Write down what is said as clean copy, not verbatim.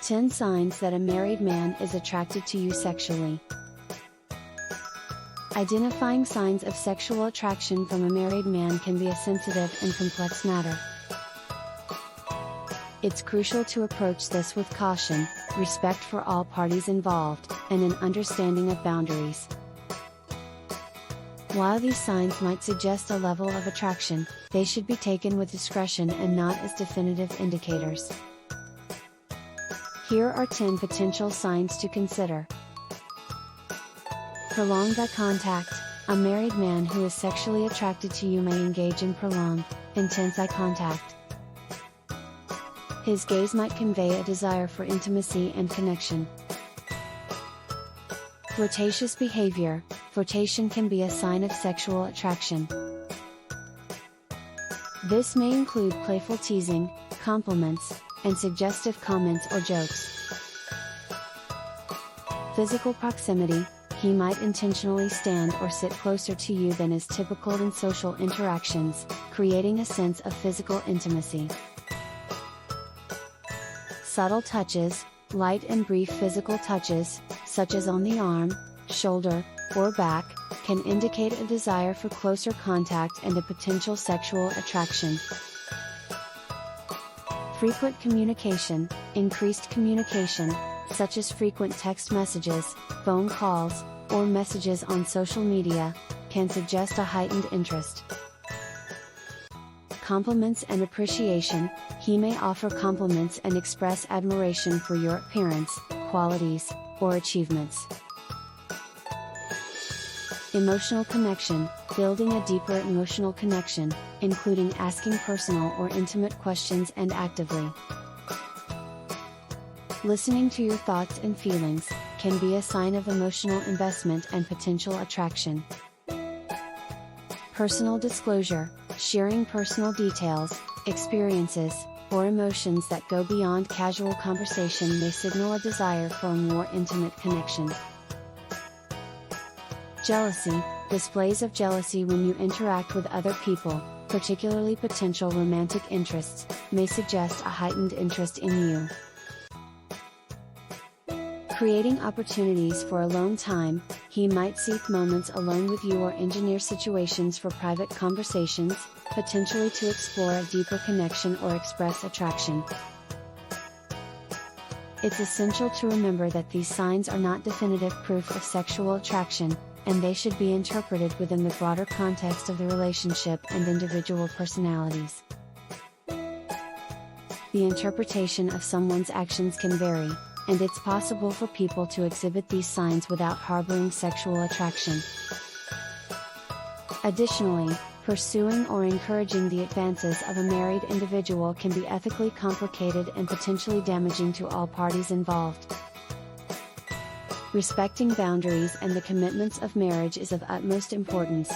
10 signs that a married man is attracted to you sexually. Identifying signs of sexual attraction from a married man can be a sensitive and complex matter. It's crucial to approach this with caution, respect for all parties involved, and an understanding of boundaries. While these signs might suggest a level of attraction, they should be taken with discretion and not as definitive indicators. Here are 10 potential signs to consider. Prolonged eye contact. A married man who is sexually attracted to you may engage in prolonged, intense eye contact. His gaze might convey a desire for intimacy and connection. Flirtatious behavior. Flirtation can be a sign of sexual attraction. This may include playful teasing, compliments, and suggestive comments or jokes. Physical proximity. He might intentionally stand or sit closer to you than is typical in social interactions, creating a sense of physical intimacy. Subtle touches. Light and brief physical touches, such as on the arm, shoulder, or back, can indicate a desire for closer contact and a potential sexual attraction. Frequent communication. Increased communication, such as frequent text messages, phone calls, or messages on social media, can suggest a heightened interest. Compliments and appreciation. He may offer compliments and express admiration for your appearance, qualities, or achievements. Emotional connection. Building a deeper emotional connection, including asking personal or intimate questions and actively listening to your thoughts and feelings, can be a sign of emotional investment and potential attraction. Personal disclosure. Sharing personal details, experiences, or emotions that go beyond casual conversation may signal a desire for a more intimate connection. Jealousy. Displays of jealousy when you interact with other people, particularly potential romantic interests, may suggest a heightened interest in you. Creating opportunities for alone time. He might seek moments alone with you or engineer situations for private conversations, potentially to explore a deeper connection or express attraction. It's essential to remember that these signs are not definitive proof of sexual attraction, and they should be interpreted within the broader context of the relationship and individual personalities. The interpretation of someone's actions can vary, and it's possible for people to exhibit these signs without harboring sexual attraction. Additionally, pursuing or encouraging the advances of a married individual can be ethically complicated and potentially damaging to all parties involved. Respecting boundaries and the commitments of marriage is of utmost importance.